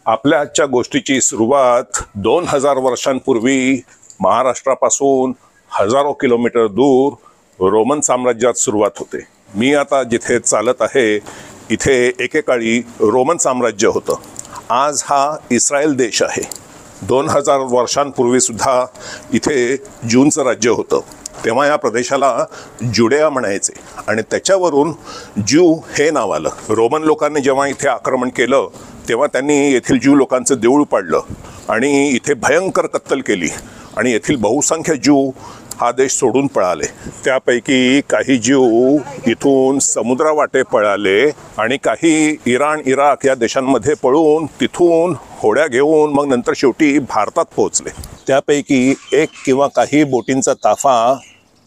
आपल्या आजच्या गोष्टीची सुरुवात 2000 वर्षांपूर्वी महाराष्ट्रापासून हजारो किलोमीटर दूर रोमन साम्राज्यात सुरुवात होते। मी आता जिथे चालत आहे इथे एकेकाळी रोमन साम्राज्य होतं। आज हा इस्रायल देश आहे। 2000 वर्षांपूर्वी सुद्धा इथे ज्यूंचं राज्य होतं। तेव्हा या प्रदेशाला जुडेया म्हणायचे आणि त्याच्यावरून ज्यू हे नाव आलं। रोमन लोकांनी जेव्हा इथे आक्रमण केलं तेव्हा त्यांनी येथील ज्यू लोकांचं देऊळ पाडलं आणि इथे भयंकर कत्तल केली आणि येथील बहुसंख्य ज्यू हा देश सोडून पळाले। त्यापैकी काही ज्यू इथून समुद्रावाटे पळाले आणि काही इराण, इराक या देशांमध्ये पळून तिथून होड्या घेऊन मग नंतर शेवटी भारतात पोहोचले। त्यापैकी एक किंवा काही बोटींचा ताफा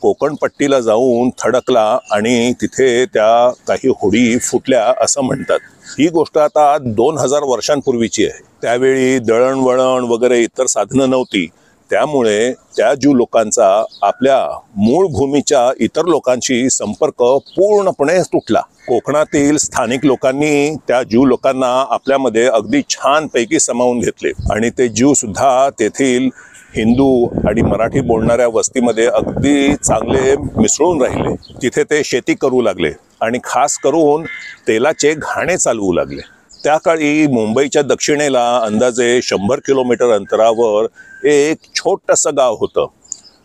कोकण पट्टीला जाऊन थडकला आणि तिथे त्या काही होडी फुटल्या असं म्हणतात। ही गोष्ट आता 2000 वर्षांपूर्वीची आहे। त्यावेळी दळणवळण वगैरे इतर साधनं नव्हती, त्यामुळे त्या ज्यू लोकांचा आपल्या मूळ भूमीच्या इतर लोकांशी संपर्क पूर्णपणे तुटला। कोकणातील स्थानिक लोकांनी त्या ज्यू लोकांना आपल्यामध्ये अगदी छानपैकी सामावून घेतले आणि ते ज्यू सुद्धा तेथील हिंदू आणि मराठी बोलणाऱ्या वस्तीमध्ये अगदी चांगले मिसळून राहिले। तिथे ते शेती करू लागले आणि खास करून तेलाचे घाणे चालवू लागले। त्या काळी मुंबईच्या दक्षिणेला अंदाजे 100 किलोमीटर अंतरावर एक छोटंसं गाव होतं।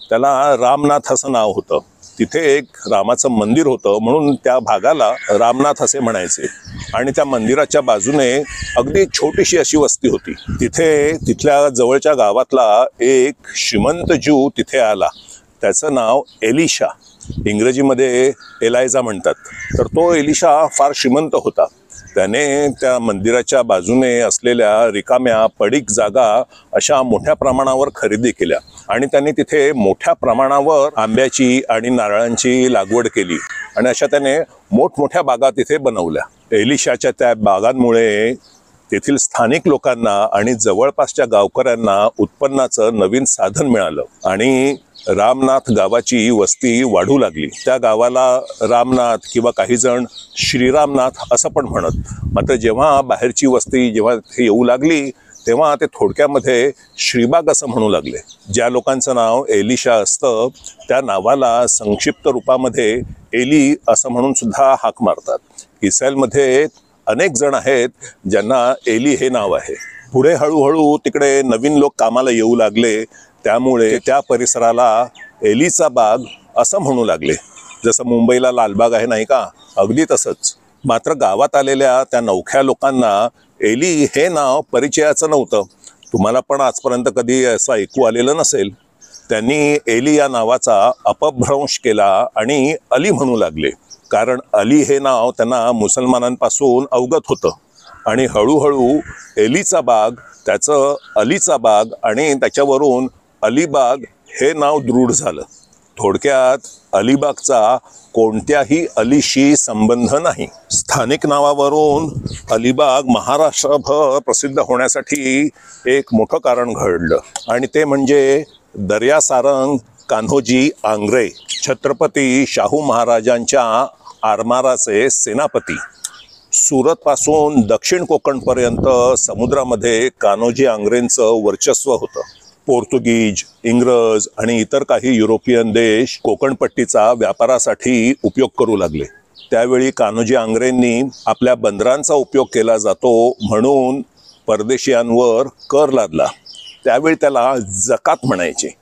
त्याला रामनाथ असं नाव होतं। तिथे एक रामाचं मंदिर होतं म्हणून त्या भागाला रामनाथ असे म्हणायचे आणि त्या मंदिराच्या बाजूने अगदी छोटीशी अशी वस्ती होती। तिथल्या जवळच्या गावातला एक श्रीमंत ज्यू तिथे आला। त्याचं नाव एलिशा, इंग्रजीमध्ये एलायझा म्हणतात। तर तो एलिशा फार श्रीमंत होता। त्याने त्या मंदिराच्या बाजूने असलेल्या रिकाम्या पडीक जागा अशा मोठ्या प्रमाणावर खरेदी केल्या आणि त्यांनी तिथे मोठ्या प्रमाणावर आंब्याची आणि नारळांची लागवड केली आणि अशा त्याने मोठमोठ्या बागा तिथे बनवल्या। एलिशाच्या त्या बागांमुळे तेथील स्थानिक लोकांना आणि जवळपासच्या गावकऱ्यांना उत्पन्नाचं नवीन साधन मिळालं आणि रामनाथ गावाची वस्ती वाढू लागली। त्या गावाला रामनाथ किंवा काही जण श्रीरामनाथ असं पण म्हणत। मात्र जेव्हा बाहेरची वस्ती जेव्हा येऊ लागली तेव्हा ते थोडक्यामध्ये श्रीबाग असं म्हणू लागले। ज्या लोकांचं नाव एलिशा असतं त्या नावाला संक्षिप्त रूपामध्ये एली असं म्हणून सुद्धा हाक मारतात। इस्रायलमध्ये अनेक जण आहेत ज्यांना एली हे नाव आहे। पुढे हळूहळू तिकडे नवीन लोक कामाला येऊ लागले, त्यामुळे त्या परिसराला एलीचा बाग असं म्हणू लागले। जसं मुंबईला लालबाग आहे नाही का, अगदी तसंच। मात्र गावात आलेल्या त्या नवख्या लोकांना एली हे नाव परिचयाचं नव्हतं। तुम्हाला पण आजपर्यंत कधी असं ऐकू आलेलं नसेल। त्यांनी एली या नावाचा अपभ्रंश केला आणि अली म्हणू लागले, कारण अली हे नाव त्यांना मुसलमानांपासून अवगत होतं आणि हळूहळू एलीचा बाग त्याचं अलीचा बाग आणि त्याच्यावरून अलिबाग हे नाव दृढ झालं। थोडक्यात अलिबागचा कोणत्याही अलीशी संबंध नाही। स्थानिक नावावरून अलिबाग महाराष्ट्रभर प्रसिद्ध होण्यासाठी एक मोठं कारण घडलं आणि ते म्हणजे दर्या सारंग कान्होजी आंग्रे, छत्रपती शाहू महाराजांच्या आरमाराचे सेनापती। सुरतपासून दक्षिण कोकणपर्यंत समुद्रामध्ये कान्होजी आंग्रेंचं वर्चस्व होतं। पोर्तुगीज, इंग्रज आणि इतर काही युरोपियन देश कोकणपट्टीचा व्यापारासाठी उपयोग करू लागले। त्यावेळी कान्होजी आंग्रेंनी आपल्या बंदरांचा उपयोग केला जातो म्हणून परदेशियांवर कर लादला। त्यावेळी त्याला जकात म्हणायचे।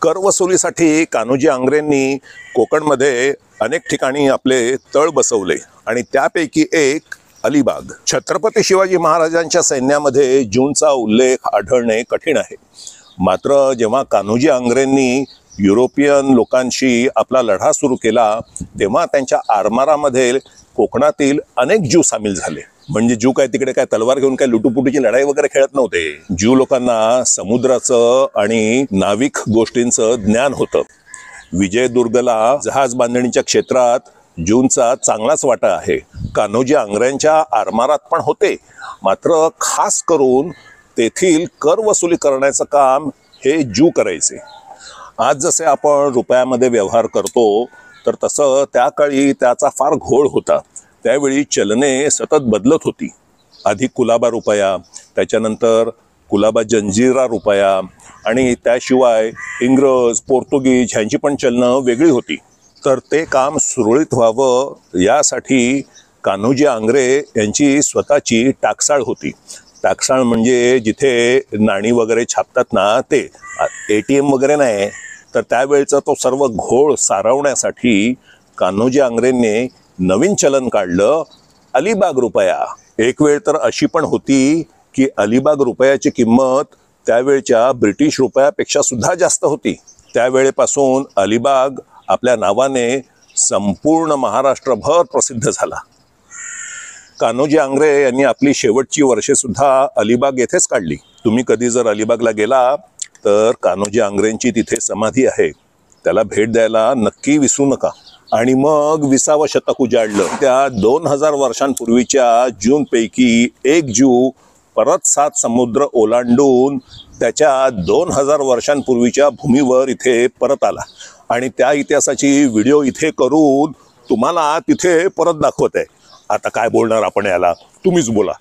कर वसुलीसाठी कान्होजी आंग्रेंनी कोकणमध्ये अनेक ठिकाणी आपले तळ बसवले आणि त्यापैकी एक अलिबाग। छत्रपती शिवाजी महाराजांच्या सैन्यामध्ये ज्यूंचा उल्लेख आढळणे कठीण आहे। मात्र जेव्हा कान्होजी आंग्रेंनी युरोपियन लोकांशी आपला लढा सुरू केला तेव्हा त्यांच्या आरमारामध्ये कोकणातील अनेक ज्यू सामील झाले। म्हणजे ज्यू काय तिकडे काय तलवार घेऊन काय लुटूपुटीची लढाई वगैरे खेळत नव्हते। ज्यू लोकांना समुद्राचं आणि नाविक गोष्टींचं ज्ञान होतं। विजयदुर्गला जहाज बांधणीच्या क्षेत्रात ज्यूंचा चांगलाच वाटा आहे। कान्होजी आंग्र्यांच्या आरमारात पण होते, मात्र खास करून तेथील कर वसुली करण्याचं काम हे ज्यू करायचे। आज जसे आपण रुपयामध्ये व्यवहार करतो तर तसं त्या काळी त्याचा फार घोळ होता। त्यावेळी चलने सतत बदलत होती। आधी कुलाबा रुपया, त्याच्यानंतर कुलाबा जंजिरा रुपया आणि त्याशिवाय इंग्रज पोर्तुगीज ह्यांची पण चलनं वेगळी होती. तर ते काम सुरळीत व्हावं यासाठी कान्होजी आंग्रे यांची स्वतःची टाकसाळ होती. टाकसाळ म्हणजे जिथे नाणी वगैरे छापतात ना, ते ATM वगैरे नाही. तर त्यावेळचा तो सर्व घोळ सारवण्यासाठी कान्होजी आंग्रेंनी नवीन चलन काढलं, अलिबाग रुपया. एक वेळ तर अशी पण होती की अलिबाग रुपयाची किंमत त्यावेळच्या ब्रिटिश रुपयापेक्षा सुद्धा जास्त होती. त्यावेळेपासून अलिबाग आपल्या नावाने संपूर्ण महाराष्ट्रभर प्रसिद्ध झाला. कान्होजी आंग्रे यांनी आपली शेवटची वर्षे सुद्धा अलिबाग येथेच काढली. तुम्ही कधी जर अलिबागला गेला तर कान्होजी आंग्रेंची तिथे समाधी आहे, त्याला भेट द्यायला नक्की विसरू नका. आणि मग 20वे शतक उजाडलं. त्या 2000 वर्षांपूर्वीच्या जूनपैकी एक जून परत 7 समुद्र ओलांडून त्याच्या 2000 वर्षांपूर्वीच्या भूमीवर इथे परत आला. आणि त्या इतिहासाची व्हिडिओ इथे करून तुम्हाला तिथे परत दाखवत आहे. आता काय बोलणार आपण याला, तुम्हीच बोला.